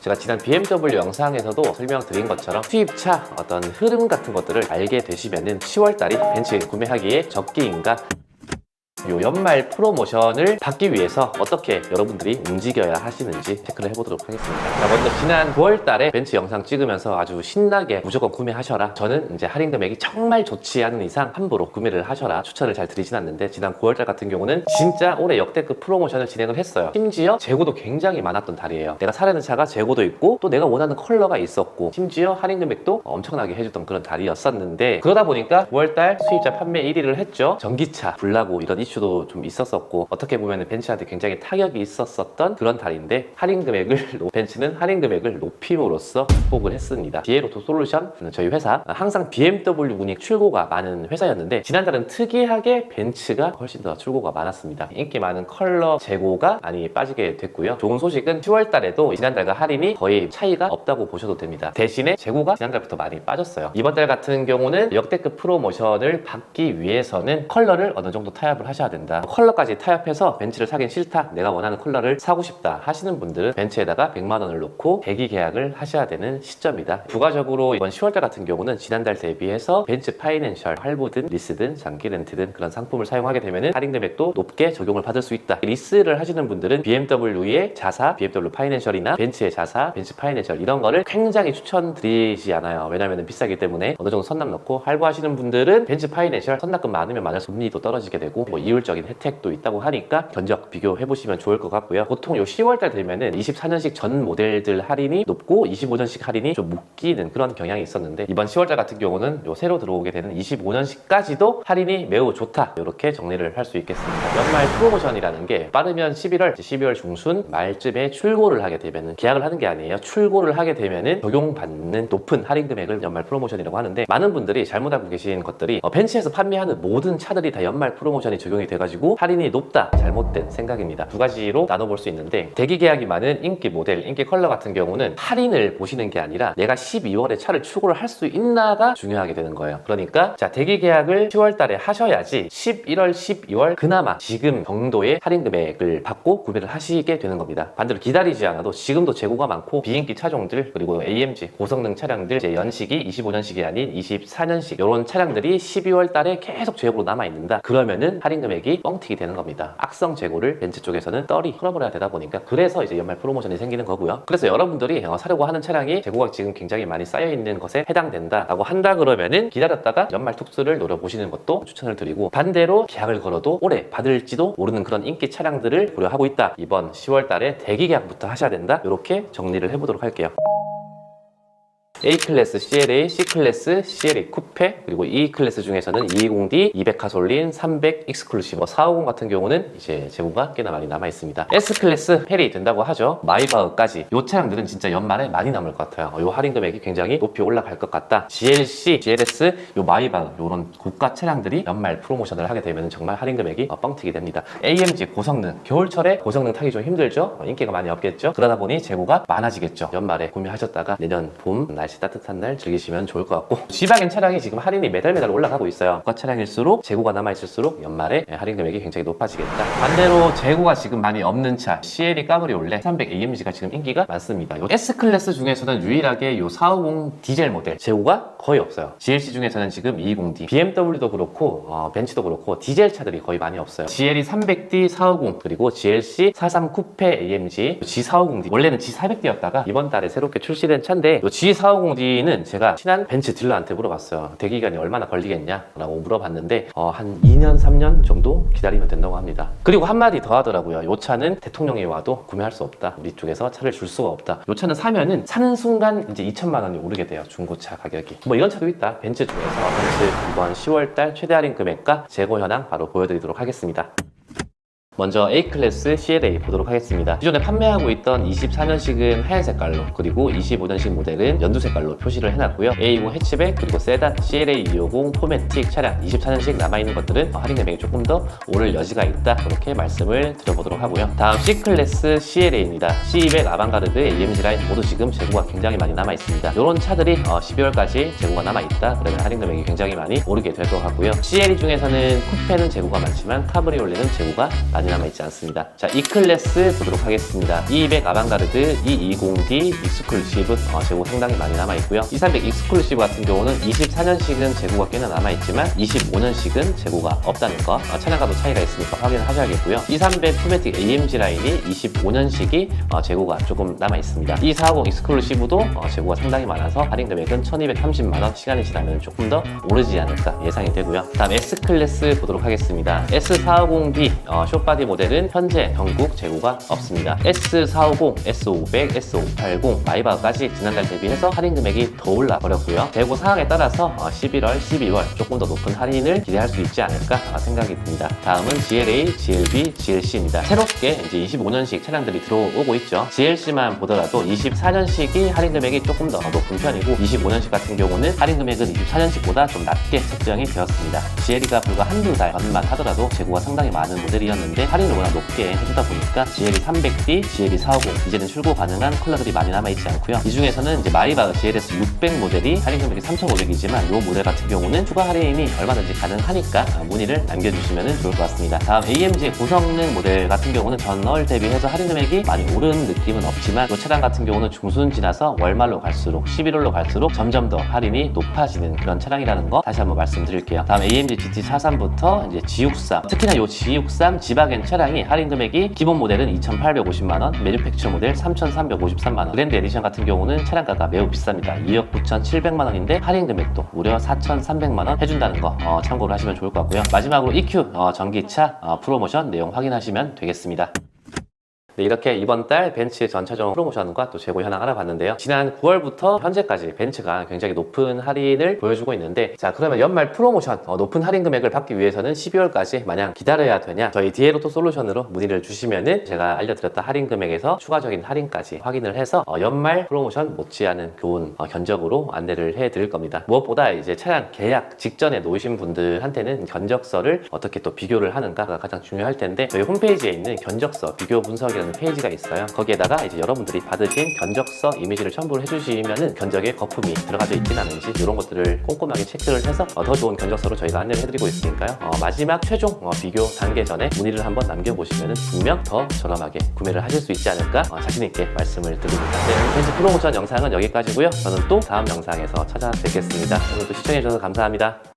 제가 지난 BMW 영상에서도 설명드린 것처럼 수입차 어떤 흐름 같은 것들을 알게 되시면은 10월달이 벤츠 구매하기에 적기인가, 요 연말 프로모션을 받기 위해서 어떻게 여러분들이 움직여야 하시는지 체크를 해보도록 하겠습니다. 자, 먼저 지난 9월달에 벤츠 영상 찍으면서 아주 신나게 무조건 구매하셔라, 저는 이제 할인 금액이 정말 좋지 않은 이상 함부로 구매를 하셔라 추천을 잘 드리진 않는데, 지난 9월달 같은 경우는 진짜 올해 역대급 프로모션을 진행을 했어요. 심지어 재고도 굉장히 많았던 달이에요. 내가 사려는 차가 재고도 있고 또 내가 원하는 컬러가 있었고 심지어 할인 금액도 엄청나게 해줬던 그런 달이었었는데, 그러다 보니까 9월달 수입차 판매 1위를 했죠. 전기차 불나고 이런 이슈도 좀 있었었고, 어떻게 보면 벤츠한테 굉장히 타격이 있었었던 그런 달인데, 벤츠는 할인 금액을 높임으로써 극복을 했습니다. 디에로토 솔루션, 저희 회사 항상 BMW 문의 출고가 많은 회사였는데, 지난달은 특이하게 벤츠가 훨씬 더 출고가 많았습니다. 인기 많은 컬러 재고가 많이 빠지게 됐고요. 좋은 소식은 10월달에도 지난달과 할인이 거의 차이가 없다고 보셔도 됩니다. 대신에 재고가 지난달부터 많이 빠졌어요. 이번 달 같은 경우는 역대급 프로모션을 받기 위해서는 컬러를 어느 정도 타협을 하셔야 된다. 컬러까지 타협해서 벤츠를 사긴 싫다, 내가 원하는 컬러를 사고 싶다 하시는 분들은 벤츠에다가 100만 원을 놓고 대기 계약을 하셔야 되는 시점이다. 부가적으로 이번 10월달 같은 경우는 지난달 대비해서 벤츠 파이낸셜, 할부든 리스든 장기 렌트든 그런 상품을 사용하게 되면 할인 금액도 높게 적용을 받을 수 있다. 리스를 하시는 분들은 BMW의 자사, BMW 파이낸셜이나 벤츠의 자사, 벤츠 파이낸셜 이런 거를 굉장히 추천드리지 않아요. 왜냐면 비싸기 때문에 어느 정도 선납 넣고, 할부하시는 분들은 벤츠 파이낸셜 선납금 많으면 많을수록 금리도 떨어지게 되고 뭐 이율적인 혜택도 있다고 하니까 견적 비교해보시면 좋을 것 같고요. 보통 요 10월달 되면은 24년식 전 모델들 할인이 높고 25년식 할인이 좀 묶이는 그런 경향이 있었는데, 이번 10월달 같은 경우는 요 새로 들어오게 되는 25년식까지도 할인이 매우 좋다, 이렇게 정리를 할 수 있겠습니다. 연말 프로모션이라는 게 빠르면 12월 중순 말쯤에 출고를 하게 되면은, 계약을 하는 게 아니에요, 출고를 하게 되면은 적용받는 높은 할인 금액을 연말 프로모션이라고 하는데, 많은 분들이 잘못 알고 계신 것들이 벤츠에서 판매하는 모든 차들이 다 연말 프로모션이 적용이 돼가지고 할인이 높다, 잘못된 생각입니다. 두 가지로 나눠볼 수 있는데, 대기 계약이 많은 인기 모델, 인기 컬러 같은 경우는 할인을 보시는 게 아니라 내가 12월에 차를 출고를 할 수 있나가 중요하게 되는 거예요. 그러니까 자, 대기 계약을 10월 달에 하셔야지 11월, 12월 그나마 지금 정도의 할인 금액을 받고 구매를 하시게 되는 겁니다. 반대로 기다리지 않아도 지금도 재고가 많고 비인기 차종들, 그리고 AMG 고성능 차량들, 이제 연식이 25년식이 아닌 24년식 이런 차량들이 12월 달에 계속 재고로 남아있는다, 그러면은 할인 금액이 뻥튀기 되는 겁니다. 악성 재고를 벤츠 쪽에서는 떨이 풀어버려야 되다 보니까, 그래서 이제 연말 프로모션이 생기는 거고요. 그래서 여러분들이 사려고 하는 차량이 재고가 지금 굉장히 많이 쌓여있는 것에 해당된다 라고 한다 그러면은 기다렸다가 연말 툭스를 노려보시는 것도 추천을 드리고, 반대로 계약을 걸어도 올해 받을지도 모르는 그런 인기 차량들을 고려하고 있다, 이번 10월 달에 대기 계약부터 하셔야 된다, 이렇게 정리를 해보도록 할게요. A클래스 CLA, C클래스 CLA 쿠페, 그리고 E클래스 중에서는 220D, 200 가솔린, 300 익스클루시브, 450 같은 경우는 이제 재고가 꽤나 많이 남아 있습니다. S클래스 페리 된다고 하죠. 마이바흐까지 이 차량들은 진짜 연말에 많이 남을 것 같아요. 이 할인 금액이 굉장히 높이 올라갈 것 같다. GLC, GLS, 요 마이바흐 이런 고가 차량들이 연말 프로모션을 하게 되면 정말 할인 금액이 뻥튀기 됩니다. AMG 고성능, 겨울철에 고성능 타기 좀 힘들죠. 인기가 많이 없겠죠. 그러다 보니 재고가 많아지겠죠. 연말에 구매하셨다가 내년 봄 날씨 따뜻한 날 즐기시면 좋을 것 같고, G바겐 차량이 지금 할인이 매달 올라가고 있어요. 고가 차량일수록 재고가 남아있을수록 연말에 할인 금액이 굉장히 높아지겠다. 반대로 재고가 지금 많이 없는 차, CLE 까브리올레 300 AMG가 지금 인기가 많습니다. 요 S클래스 중에서는 유일하게 요 450 디젤 모델 재고가 거의 없어요. GLC 중에서는 지금 220D, BMW도 그렇고 벤츠도 그렇고 디젤 차들이 거의 많이 없어요. GLE 300D 450, 그리고 GLC 43 쿠페 AMG, G450D, 원래는 G400D였다가 이번 달에 새롭게 출시된 차인데, 요 G450D는 제가 친한 벤츠 딜러한테 물어봤어요. 대기기간이 얼마나 걸리겠냐라고 물어봤는데 한 2년, 3년 정도 기다리면 된다고 합니다. 그리고 한마디 더 하더라고요. 이 차는 대통령이 와도 구매할 수 없다, 우리 쪽에서 차를 줄 수가 없다. 이 차는 사면은 사는 순간 이제 2천만 원이 오르게 돼요, 중고차 가격이. 뭐 이런 차도 있다. 벤츠 중에서 벤츠 이번 10월달 최대 할인 금액과 재고 현황 바로 보여드리도록 하겠습니다. 먼저 A클래스 CLA 보도록 하겠습니다. 기존에 판매하고 있던 24년식은 하얀 색깔로, 그리고 25년식 모델은 연두 색깔로 표시를 해놨고요. A20 해치백, 그리고 세단, CLA 250 포매틱 차량 24년식 남아있는 것들은 할인 금액이 조금 더 오를 여지가 있다, 그렇게 말씀을 드려보도록 하고요. 다음 C클래스 CLA입니다. C200 아방가르드, AMG 라인 모두 지금 재고가 굉장히 많이 남아있습니다. 이런 차들이 12월까지 재고가 남아있다, 그러면 할인 금액이 굉장히 많이 오르게 될 것 같고요. CLE 중에서는 쿠페는 재고가 많지만 카브리올레는 재고가 많이 남아있지 않습니다. 자, E클래스 보도록 하겠습니다. 200 아방가르드, 220D 익스클루시브 재고 상당히 많이 남아있고요. 230 익스클루시브 같은 경우는 24년식은 재고가 꽤나 남아있지만 25년식은 재고가 없다는 거, 차량과도 차이가 있으니까 확인을 하셔야겠고요. 230 푸메틱 AMG 라인이 25년식이 재고가 조금 남아있습니다. 240 익스클루시브도 재고가 상당히 많아서 할인 금액은 1230만원, 시간이 지나면 조금 더 오르지 않을까 예상이 되고요. 다음 S클래스 보도록 하겠습니다. S450D 숏바디 모델은 현재 전국 재고가 없습니다. S450, S500, S580, 마이바흐까지 지난달 대비해서 할인 금액이 더 올라 버렸고요. 재고 상황에 따라서 11월, 12월 조금 더 높은 할인을 기대할 수 있지 않을까 생각이 듭니다. 다음은 GLA, GLB, GLC입니다. 새롭게 이제 25년식 차량들이 들어오고 있죠. GLC만 보더라도 24년식이 할인 금액이 조금 더 높은 편이고 25년식 같은 경우는 할인 금액은 24년식보다 좀 낮게 책정이 되었습니다. GLE가 불과 한두 달 전만 하더라도 재고가 상당히 많은 모델이었는데 할인을 워낙 높게 해주다 보니까 GLE 300D, GLE 450 이제는 출고 가능한 컬러들이 많이 남아있지 않고요. 이 중에서는 이제 마이바흐 GLS 600 모델이 할인 금액이 3,500이지만 이 모델 같은 경우는 추가 할인이 얼마든지 가능하니까 문의를 남겨주시면 좋을 것 같습니다. 다음 AMG 고성능 모델 같은 경우는 전월 대비해서 할인 금액이 많이 오른 느낌은 없지만 이 차량 같은 경우는 중순 지나서 월말로 갈수록 11월로 갈수록 점점 더 할인이 높아지는 그런 차량이라는 거 다시 한번 말씀드릴게요. 다음 AMG GT43부터 이제 G63, 특히나 이 G63 지바겐 차량이 할인 금액이 기본 모델은 2,850만원, 매뉴팩처 모델 3,353만원, 그랜드 에디션 같은 경우는 차량가가 매우 비쌉니다. 2억 9,700만원인데 할인 금액도 무려 4,300만원 해준다는 거 참고를 하시면 좋을 것 같고요. 마지막으로 EQ 전기차 프로모션 내용 확인하시면 되겠습니다. 네, 이렇게 이번 달 벤츠 전차종 프로모션과 또 재고 현황 알아봤는데요. 지난 9월부터 현재까지 벤츠가 굉장히 높은 할인을 보여주고 있는데, 자, 그러면 연말 프로모션 높은 할인 금액을 받기 위해서는 12월까지 마냥 기다려야 되냐? 저희 디에로토 솔루션으로 문의를 주시면은 제가 알려드렸던 할인 금액에서 추가적인 할인까지 확인을 해서 연말 프로모션 못지않은 좋은 견적으로 안내를 해드릴 겁니다. 무엇보다 이제 차량 계약 직전에 놓으신 분들한테는 견적서를 어떻게 또 비교를 하는가가 가장 중요할 텐데, 저희 홈페이지에 있는 견적서 비교 분석이라는 페이지가 있어요. 거기에다가 이제 여러분들이 받으신 견적서 이미지를 첨부를 해주시면은 견적에 거품이 들어가져 있진 않은지 이런 것들을 꼼꼼하게 체크를 해서 더 좋은 견적서로 저희가 안내를 해드리고 있으니까요. 마지막 최종 비교 단계 전에 문의를 한번 남겨보시면은 분명 더 저렴하게 구매를 하실 수 있지 않을까 자신있게 말씀을 드립니다. 네, 벤츠 프로모션 영상은 여기까지고요. 저는 또 다음 영상에서 찾아뵙겠습니다. 오늘도 시청해주셔서 감사합니다.